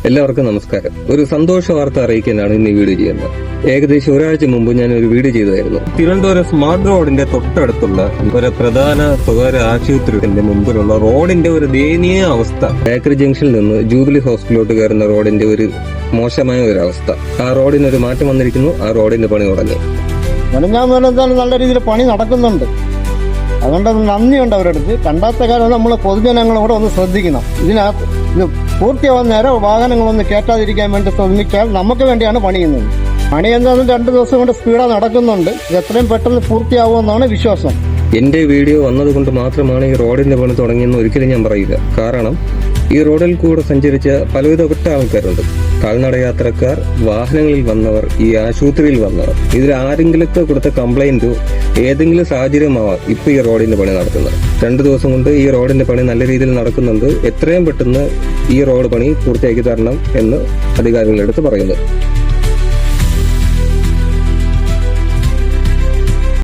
എല്ലാവർക്കും നമസ്കാരം. ഒരു സന്തോഷ വാർത്ത അറിയിക്കാനാണ് ഇന്ന് ഈ വീഡിയോ ചെയ്യുന്നത്. ഏകദേശം ഒരാഴ്ച മുമ്പ് ഞാൻ ഒരു വീഡിയോ ചെയ്തായിരുന്നു. തിരുവനന്തപുരം സ്മാർട്ട് റോഡിന്റെ തൊട്ടടുത്തുള്ള ഒരു പ്രധാന സ്വകാര്യ ആശുപത്രിയുടെ മുമ്പിലുള്ള റോഡിന്റെ ഒരു ദയനീയ അവസ്ഥ, ബേക്കറി ജംഗ്ഷനിൽ നിന്ന് ജൂബിലി ഹോസ്പിറ്റലിലോട്ട് കയറുന്ന റോഡിന്റെ ഒരു മോശമായ ഒരു അവസ്ഥ. ആ റോഡിനൊരു മാറ്റം വന്നിരിക്കുന്നു. ആ റോഡിന്റെ പണി തുടങ്ങി. നല്ല രീതിയിൽ പണി നടക്കുന്നുണ്ട്. അതുകൊണ്ട് നന്ദിയുണ്ട് അവരുടെ അടുത്ത്. രണ്ടാമത്തെ കാര്യം നമ്മൾ പൊതുജനങ്ങളോട് ഒന്ന് ശ്രദ്ധിക്കണം. ഇതിനകത്ത് ഇത് പൂർത്തിയാവാൻ നേരം വാഹനങ്ങളൊന്നും കയറ്റാതിരിക്കാൻ വേണ്ടി ശ്രമിച്ചാൽ നമുക്ക് വേണ്ടിയാണ് പണിയുന്നത്. പണി എന്തായാലും 2 ദിവസം കൊണ്ട് സ്പീഡാ നടക്കുന്നുണ്ട്. ഇത് എത്രയും പെട്ടെന്ന് പൂർത്തിയാവുമെന്നാണ് വിശ്വാസം. എന്റെ വീഡിയോ വന്നതുകൊണ്ട് മാത്രമാണ് ഈ റോഡിന്റെ പണി തുടങ്ങിയെന്ന് ഒരിക്കലും ഞാൻ പറയില്ല. കാരണം ഈ റോഡിൽ കൂടെ സഞ്ചരിച്ച പലവിധപ്പെട്ട ആൾക്കാരുണ്ട്. കാൽനട യാത്രക്കാർ, വാഹനങ്ങളിൽ വന്നവർ, ഈ ആശുപത്രിയിൽ വന്നവർ. ഇതിൽ ആരെങ്കിലൊക്കെ കൊടുത്ത കംപ്ലൈന്റോ ഏതെങ്കിലും സാഹചര്യമാവാം ഇപ്പൊ ഈ റോഡിന്റെ പണി നടത്തുന്നത്. 2 ദിവസം കൊണ്ട് ഈ റോഡിന്റെ പണി നല്ല രീതിയിൽ നടക്കുന്നുണ്ട്. എത്രയും പെട്ടെന്ന് ഈ റോഡ് പണി പൂർത്തിയാക്കി തരണം എന്ന് അധികാരികളുടെ അടുത്ത് പറയുന്നത്.